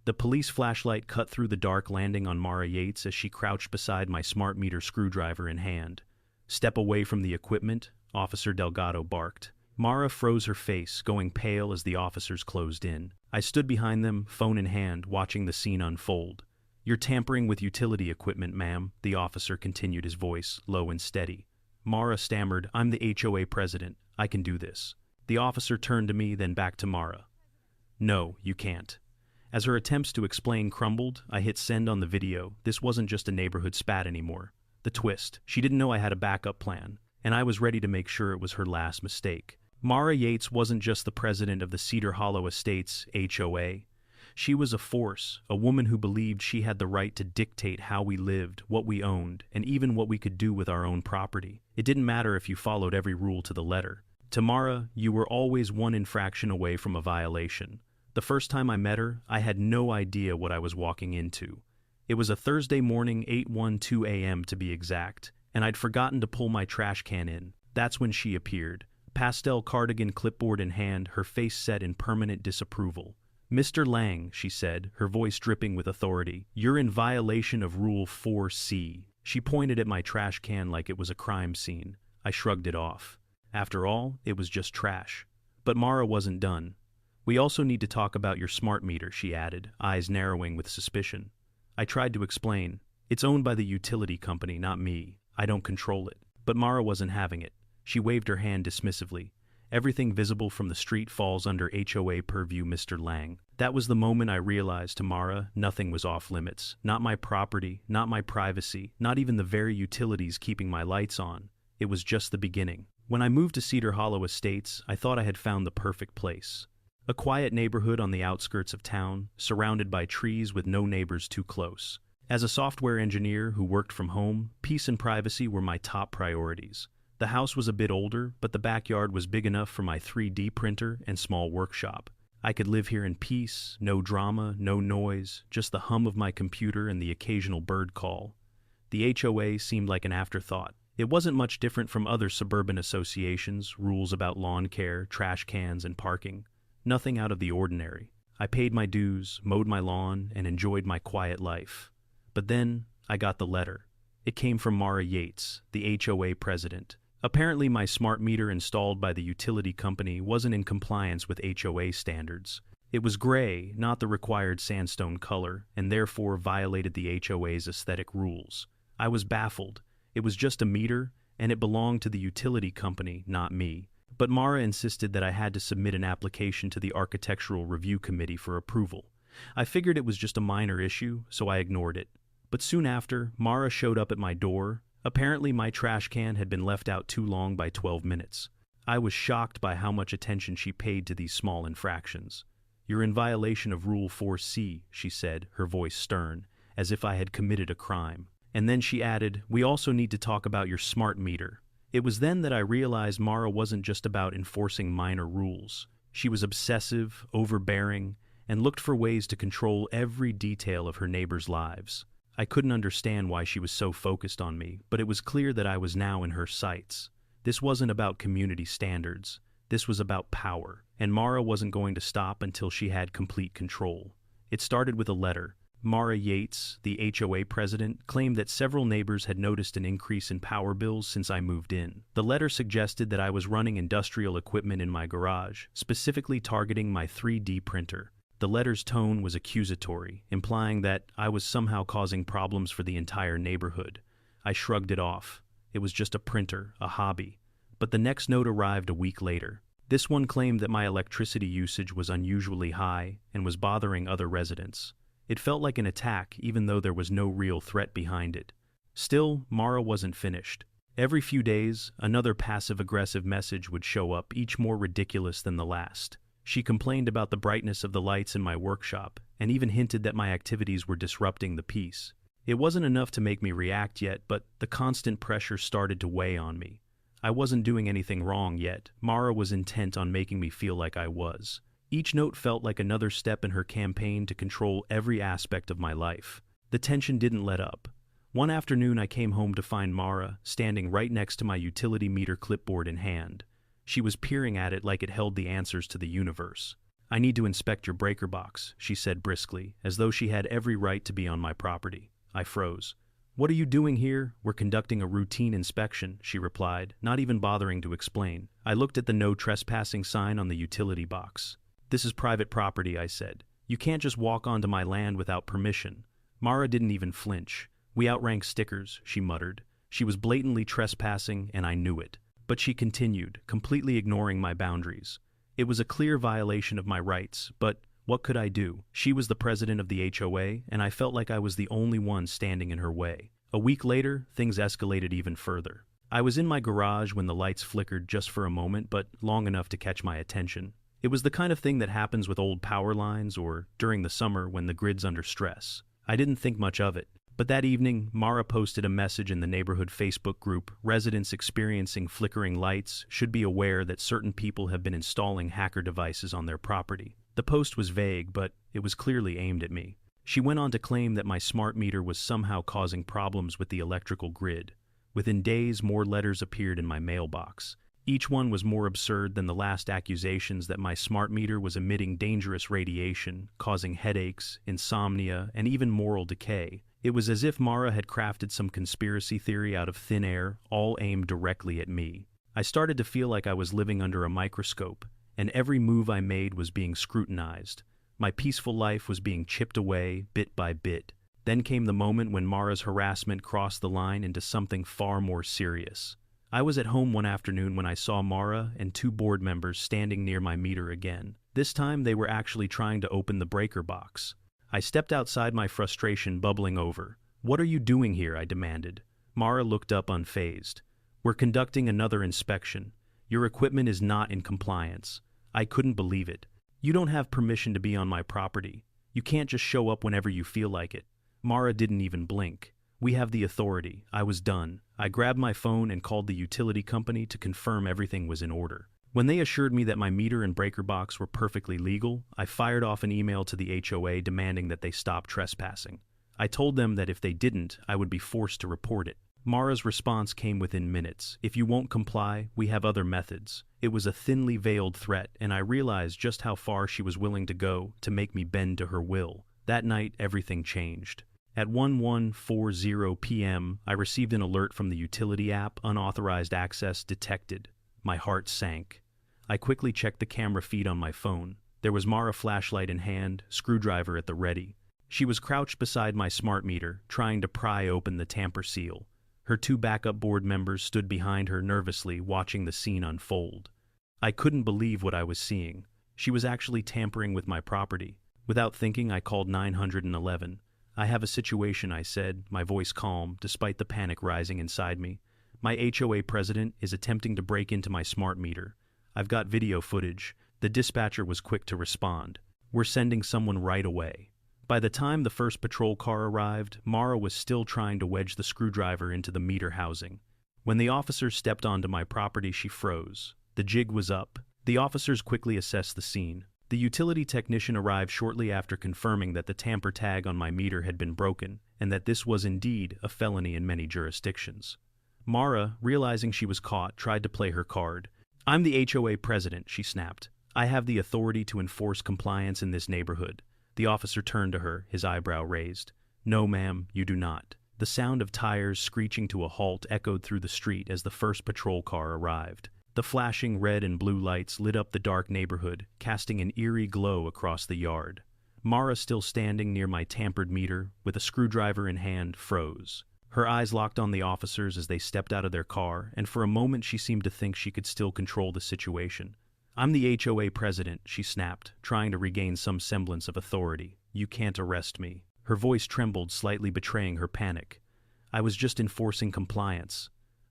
The police flashlight cut through the dark, landing on Mara Yates as she crouched beside my smart meter screwdriver in hand. "Step away from the equipment," Officer Delgado barked. Mara froze her face, going pale as the officers closed in. I stood behind them, phone in hand, watching the scene unfold. "You're tampering with utility equipment, ma'am," the officer continued, his voice low and steady. Mara stammered, "I'm the HOA president. I can do this." The officer turned to me, then back to Mara. "No, you can't." As her attempts to explain crumbled, I hit send on the video. This wasn't just a neighborhood spat anymore. The twist: she didn't know I had a backup plan, and I was ready to make sure it was her last mistake. Mara Yates wasn't just the president of the Cedar Hollow Estates HOA. She was a force, a woman who believed she had the right to dictate how we lived, what we owned, and even what we could do with our own property. It didn't matter if you followed every rule to the letter. To Mara, you were always one infraction away from a violation. The first time I met her, I had no idea what I was walking into. It was a Thursday morning, 8:12 a.m. to be exact, and I'd forgotten to pull my trash can in. That's when she appeared. Pastel cardigan, clipboard in hand, her face set in permanent disapproval. "Mr. Lang," she said, her voice dripping with authority, "you're in violation of Rule 4C. She pointed at my trash can like it was a crime scene. I shrugged it off. After all, it was just trash. But Mara wasn't done. "We also need to talk about your smart meter," she added, eyes narrowing with suspicion. I tried to explain. "It's owned by the utility company, not me. I don't control it." But Mara wasn't having it. She waved her hand dismissively. "Everything visible from the street falls under HOA purview, Mr. Lang." That was the moment I realized to Mara nothing was off limits. Not my property, not my privacy, not even the very utilities keeping my lights on. It was just the beginning. When I moved to Cedar Hollow Estates, I thought I had found the perfect place. A quiet neighborhood on the outskirts of town, surrounded by trees with no neighbors too close. As a software engineer who worked from home, peace and privacy were my top priorities. The house was a bit older, but the backyard was big enough for my 3D printer and small workshop. I could live here in peace, no drama, no noise, just the hum of my computer and the occasional bird call. The HOA seemed like an afterthought. It wasn't much different from other suburban associations, rules about lawn care, trash cans, and parking. Nothing out of the ordinary. I paid my dues, mowed my lawn, and enjoyed my quiet life. But then, I got the letter. It came from Mara Yates, the HOA president. Apparently my smart meter installed by the utility company wasn't in compliance with HOA standards. It was gray, not the required sandstone color, and therefore violated the HOA's aesthetic rules. I was baffled. It was just a meter, and it belonged to the utility company, not me. But Mara insisted that I had to submit an application to the Architectural Review Committee for approval. I figured it was just a minor issue, so I ignored it. But soon after, Mara showed up at my door. Apparently my trash can had been left out too long by 12 minutes. I was shocked by how much attention she paid to these small infractions. "You're in violation of Rule 4C, she said, her voice stern, as if I had committed a crime. And then she added, "We also need to talk about your smart meter." It was then that I realized Mara wasn't just about enforcing minor rules. She was obsessive, overbearing, and looked for ways to control every detail of her neighbors' lives. I couldn't understand why she was so focused on me, but it was clear that I was now in her sights. This wasn't about community standards. This was about power, and Mara wasn't going to stop until she had complete control. It started with a letter. Mara Yates, the HOA president, claimed that several neighbors had noticed an increase in power bills since I moved in. The letter suggested that I was running industrial equipment in my garage, specifically targeting my 3D printer. The letter's tone was accusatory, implying that I was somehow causing problems for the entire neighborhood. I shrugged it off. It was just a printer, a hobby. But the next note arrived a week later. This one claimed that my electricity usage was unusually high and was bothering other residents. It felt like an attack, even though there was no real threat behind it. Still, Mara wasn't finished. Every few days, another passive-aggressive message would show up, each more ridiculous than the last. She complained about the brightness of the lights in my workshop, and even hinted that my activities were disrupting the peace. It wasn't enough to make me react yet, but the constant pressure started to weigh on me. I wasn't doing anything wrong yet. Mara was intent on making me feel like I was. Each note felt like another step in her campaign to control every aspect of my life. The tension didn't let up. One afternoon I came home to find Mara standing right next to my utility meter clipboard in hand. She was peering at it like it held the answers to the universe. I need to inspect your breaker box, she said briskly, as though she had every right to be on my property. I froze. What are you doing here? We're conducting a routine inspection, she replied, not even bothering to explain. I looked at the no trespassing sign on the utility box. This is private property, I said. You can't just walk onto my land without permission. Mara didn't even flinch. We outrank stickers, she muttered. She was blatantly trespassing, and I knew it. But she continued, completely ignoring my boundaries. It was a clear violation of my rights, but what could I do? She was the president of the HOA, and I felt like I was the only one standing in her way. A week later, things escalated even further. I was in my garage when the lights flickered just for a moment, but long enough to catch my attention. It was the kind of thing that happens with old power lines or during the summer when the grid's under stress. I didn't think much of it. But that evening, Mara posted a message in the neighborhood Facebook group. Residents experiencing flickering lights should be aware that certain people have been installing hacker devices on their property. The post was vague, but it was clearly aimed at me. She went on to claim that my smart meter was somehow causing problems with the electrical grid. Within days, more letters appeared in my mailbox. Each one was more absurd than the last accusations that my smart meter was emitting dangerous radiation, causing headaches, insomnia, and even moral decay. It was as if Mara had crafted some conspiracy theory out of thin air, all aimed directly at me. I started to feel like I was living under a microscope, and every move I made was being scrutinized. My peaceful life was being chipped away, bit by bit. Then came the moment when Mara's harassment crossed the line into something far more serious. I was at home one afternoon when I saw Mara and two board members standing near my meter again. This time they were actually trying to open the breaker box. I stepped outside, my frustration bubbling over. "What are you doing here?" I demanded. Mara looked up unfazed. "We're conducting another inspection. Your equipment is not in compliance." I couldn't believe it. "You don't have permission to be on my property. You can't just show up whenever you feel like it." Mara didn't even blink. "We have the authority." I was done. I grabbed my phone and called the utility company to confirm everything was in order. When they assured me that my meter and breaker box were perfectly legal, I fired off an email to the HOA demanding that they stop trespassing. I told them that if they didn't, I would be forced to report it. Mara's response came within minutes. "If you won't comply, we have other methods." It was a thinly veiled threat, and I realized just how far she was willing to go to make me bend to her will. That night, everything changed. At 11:40 p.m., I received an alert from the utility app, "Unauthorized access detected." My heart sank. I quickly checked the camera feed on my phone. There was Mara, flashlight in hand, screwdriver at the ready. She was crouched beside my smart meter, trying to pry open the tamper seal. Her two backup board members stood behind her nervously, watching the scene unfold. I couldn't believe what I was seeing. She was actually tampering with my property. Without thinking, I called 911. "I have a situation," I said, my voice calm, despite the panic rising inside me. "My HOA president is attempting to break into my smart meter. I've got video footage." The dispatcher was quick to respond. "We're sending someone right away." By the time the first patrol car arrived, Mara was still trying to wedge the screwdriver into the meter housing. When the officers stepped onto my property, she froze. The jig was up. The officers quickly assessed the scene. The utility technician arrived shortly after, confirming that the tamper tag on my meter had been broken, and that this was indeed a felony in many jurisdictions. Mara, realizing she was caught, tried to play her card. "I'm the HOA president," she snapped. "I have the authority to enforce compliance in this neighborhood." The officer turned to her, his eyebrow raised. "No, ma'am, you do not." The sound of tires screeching to a halt echoed through the street as the first patrol car arrived. The flashing red and blue lights lit up the dark neighborhood, casting an eerie glow across the yard. Mara, still standing near my tampered meter, with a screwdriver in hand, froze. Her eyes locked on the officers as they stepped out of their car, and for a moment she seemed to think she could still control the situation. "I'm the HOA president," she snapped, trying to regain some semblance of authority. "You can't arrest me." Her voice trembled, slightly betraying her panic. "I was just enforcing compliance."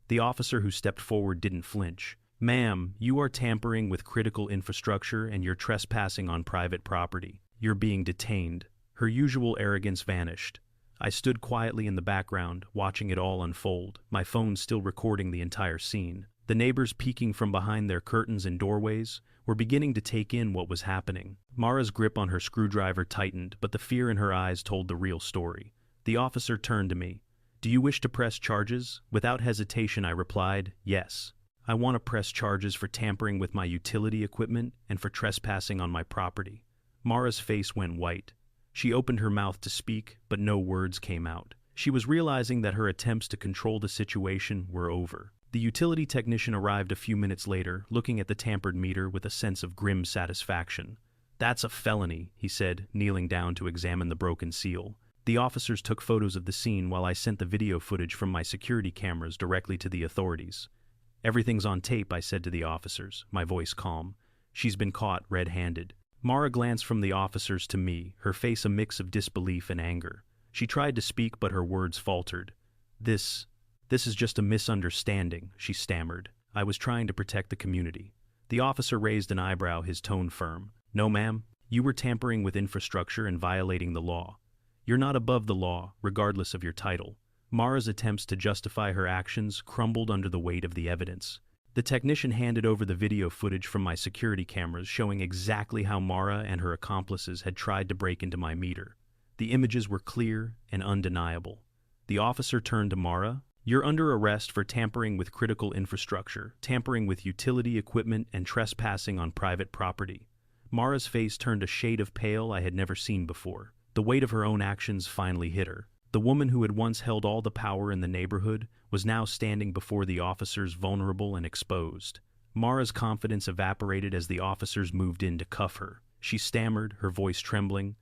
The officer who stepped forward didn't flinch. "Ma'am, you are tampering with critical infrastructure and you're trespassing on private property. You're being detained." Her usual arrogance vanished. I stood quietly in the background, watching it all unfold, my phone still recording the entire scene. The neighbors, peeking from behind their curtains and doorways, were beginning to take in what was happening. Mara's grip on her screwdriver tightened, but the fear in her eyes told the real story. The officer turned to me. "Do you wish to press charges?" Without hesitation, I replied, "Yes." I want to press charges for tampering with my utility equipment and for trespassing on my property." Mara's face went white. She opened her mouth to speak, but no words came out. She was realizing that her attempts to control the situation were over. The utility technician arrived a few minutes later, looking at the tampered meter with a sense of grim satisfaction. "That's a felony," he said, kneeling down to examine the broken seal. The officers took photos of the scene while I sent the video footage from my security cameras directly to the authorities. "Everything's on tape," I said to the officers, my voice calm. "She's been caught red-handed." Mara glanced from the officers to me, her face a mix of disbelief and anger. She tried to speak, but her words faltered. This is just a misunderstanding," she stammered. "I was trying to protect the community." The officer raised an eyebrow, his tone firm. "No, ma'am. You were tampering with infrastructure and violating the law. You're not above the law, regardless of your title." Mara's attempts to justify her actions crumbled under the weight of the evidence. The technician handed over the video footage from my security cameras showing exactly how Mara and her accomplices had tried to break into my meter. The images were clear and undeniable. The officer turned to Mara. "You're under arrest for tampering with critical infrastructure, tampering with utility equipment, and trespassing on private property." Mara's face turned a shade of pale I had never seen before. The weight of her own actions finally hit her. The woman who had once held all the power in the neighborhood was now standing before the officers vulnerable and exposed. Mara's confidence evaporated as the officers moved in to cuff her. She stammered, her voice trembling.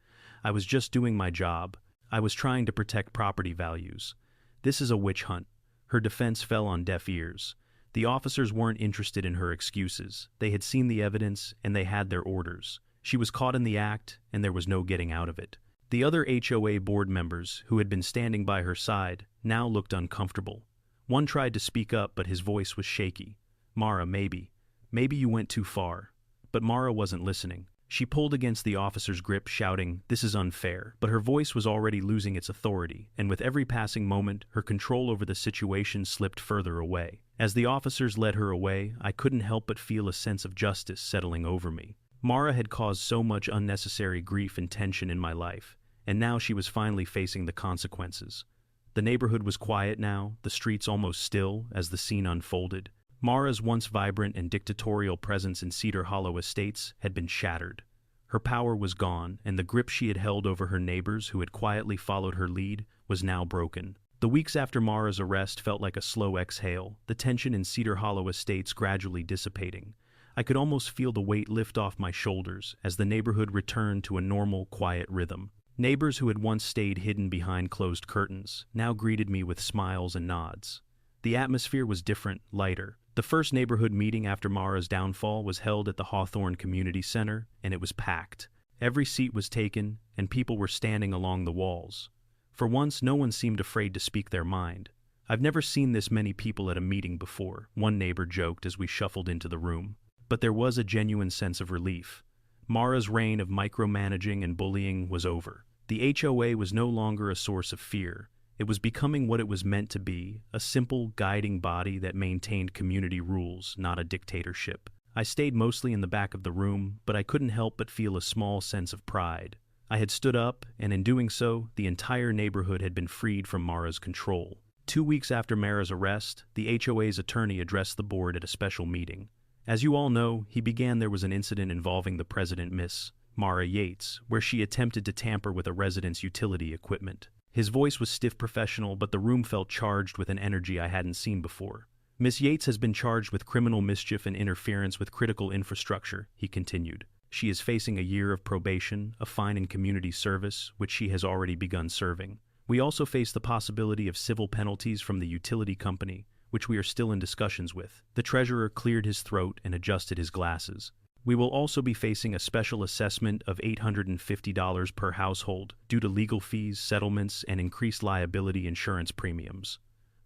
"I was just doing my job. I was trying to protect property values. This is a witch hunt." Her defense fell on deaf ears. The officers weren't interested in her excuses. They had seen the evidence, and they had their orders. She was caught in the act, and there was no getting out of it. The other HOA board members, who had been standing by her side, now looked uncomfortable. One tried to speak up, but his voice was shaky. "Mara, maybe you went too far." But Mara wasn't listening. She pulled against the officer's grip, shouting, "This is unfair." But her voice was already losing its authority, and with every passing moment, her control over the situation slipped further away. As the officers led her away, I couldn't help but feel a sense of justice settling over me. Mara had caused so much unnecessary grief and tension in my life, and now she was finally facing the consequences. The neighborhood was quiet now, the streets almost still, as the scene unfolded. Mara's once vibrant and dictatorial presence in Cedar Hollow Estates had been shattered. Her power was gone, and the grip she had held over her neighbors who had quietly followed her lead was now broken. The weeks after Mara's arrest felt like a slow exhale, the tension in Cedar Hollow Estates gradually dissipating. I could almost feel the weight lift off my shoulders as the neighborhood returned to a normal, quiet rhythm. Neighbors who had once stayed hidden behind closed curtains now greeted me with smiles and nods. The atmosphere was different, lighter. The first neighborhood meeting after Mara's downfall was held at the Hawthorne Community Center, and it was packed. Every seat was taken, and people were standing along the walls. For once, no one seemed afraid to speak their mind. "I've never seen this many people at a meeting before," one neighbor joked as we shuffled into the room. But there was a genuine sense of relief. Mara's reign of micromanaging and bullying was over. The HOA was no longer a source of fear. It was becoming what it was meant to be, a simple, guiding body that maintained community rules, not a dictatorship. I stayed mostly in the back of the room, but I couldn't help but feel a small sense of pride. I had stood up, and in doing so, the entire neighborhood had been freed from Mara's control. 2 weeks after Mara's arrest, the HOA's attorney addressed the board at a special meeting. As you all know, he began there was an incident involving the president, Miss Mara Yates, where she attempted to tamper with a resident's utility equipment. His voice was stiff professional, but the room felt charged with an energy I hadn't seen before. "Miss Yates has been charged with criminal mischief and interference with critical infrastructure," he continued. "She is facing a year of probation, a fine and community service, which she has already begun serving. We also face the possibility of civil penalties from the utility company, which we are still in discussions with." The treasurer cleared his throat and adjusted his glasses. "We will also be facing a special assessment of $850 per household due to legal fees, settlements, and increased liability insurance premiums."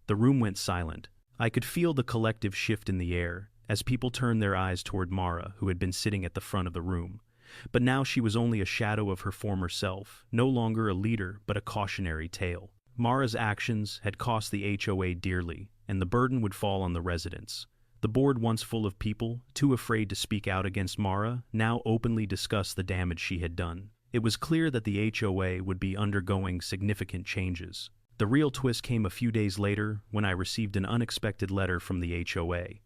The room went silent. I could feel the collective shift in the air as people turned their eyes toward Mara, who had been sitting at the front of the room. But now she was only a shadow of her former self, no longer a leader but a cautionary tale. Mara's actions had cost the HOA dearly, and the burden would fall on the residents. The board, once full of people, too afraid to speak out against Mara, now openly discussed the damage she had done. It was clear that the HOA would be undergoing significant changes. The real twist came a few days later when I received an unexpected letter from the HOA.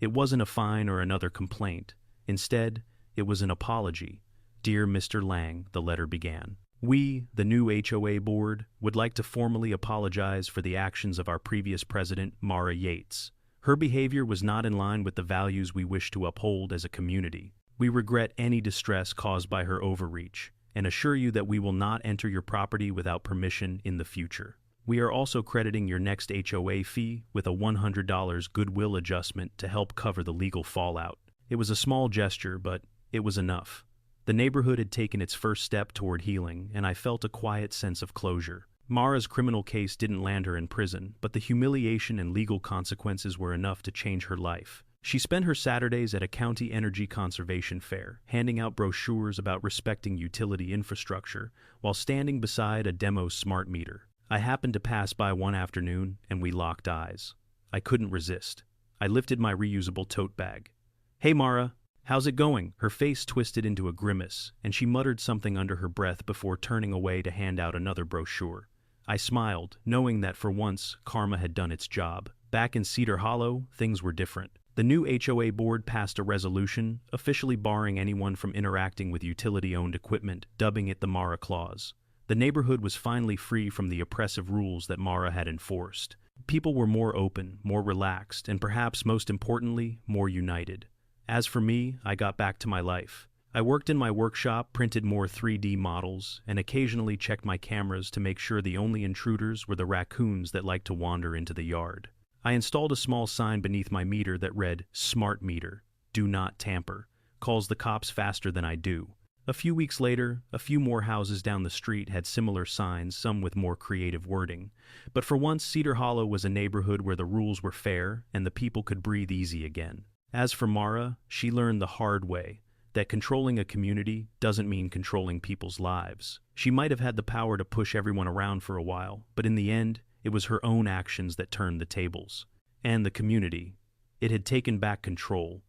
It wasn't a fine or another complaint. Instead, it was an apology. "Dear Mr. Lang," the letter began. "We, the new HOA board, would like to formally apologize for the actions of our previous president, Mara Yates. Her behavior was not in line with the values we wish to uphold as a community. We regret any distress caused by her overreach, and assure you that we will not enter your property without permission in the future. We are also crediting your next HOA fee with a $100 goodwill adjustment to help cover the legal fallout." It was a small gesture, but it was enough. The neighborhood had taken its first step toward healing, and I felt a quiet sense of closure. Mara's criminal case didn't land her in prison, but the humiliation and legal consequences were enough to change her life. She spent her Saturdays at a county energy conservation fair, handing out brochures about respecting utility infrastructure, while standing beside a demo smart meter. I happened to pass by one afternoon, and we locked eyes. I couldn't resist. I lifted my reusable tote bag. "Hey, Mara, how's it going?" Her face twisted into a grimace, and she muttered something under her breath before turning away to hand out another brochure. I smiled, knowing that for once, karma had done its job. Back in Cedar Hollow, things were different. The new HOA board passed a resolution, officially barring anyone from interacting with utility-owned equipment, dubbing it the Mara Clause. The neighborhood was finally free from the oppressive rules that Mara had enforced. People were more open, more relaxed, and perhaps most importantly, more united. As for me, I got back to my life. I worked in my workshop, printed more 3D models, and occasionally checked my cameras to make sure the only intruders were the raccoons that liked to wander into the yard. I installed a small sign beneath my meter that read, "Smart meter, do not tamper, calls the cops faster than I do." A few weeks later, a few more houses down the street had similar signs, some with more creative wording. But for once, Cedar Hollow was a neighborhood where the rules were fair and the people could breathe easy again. As for Mara, she learned the hard way that controlling a community doesn't mean controlling people's lives. She might have had the power to push everyone around for a while, but in the end, it was her own actions that turned the tables. And the community. It had taken back control,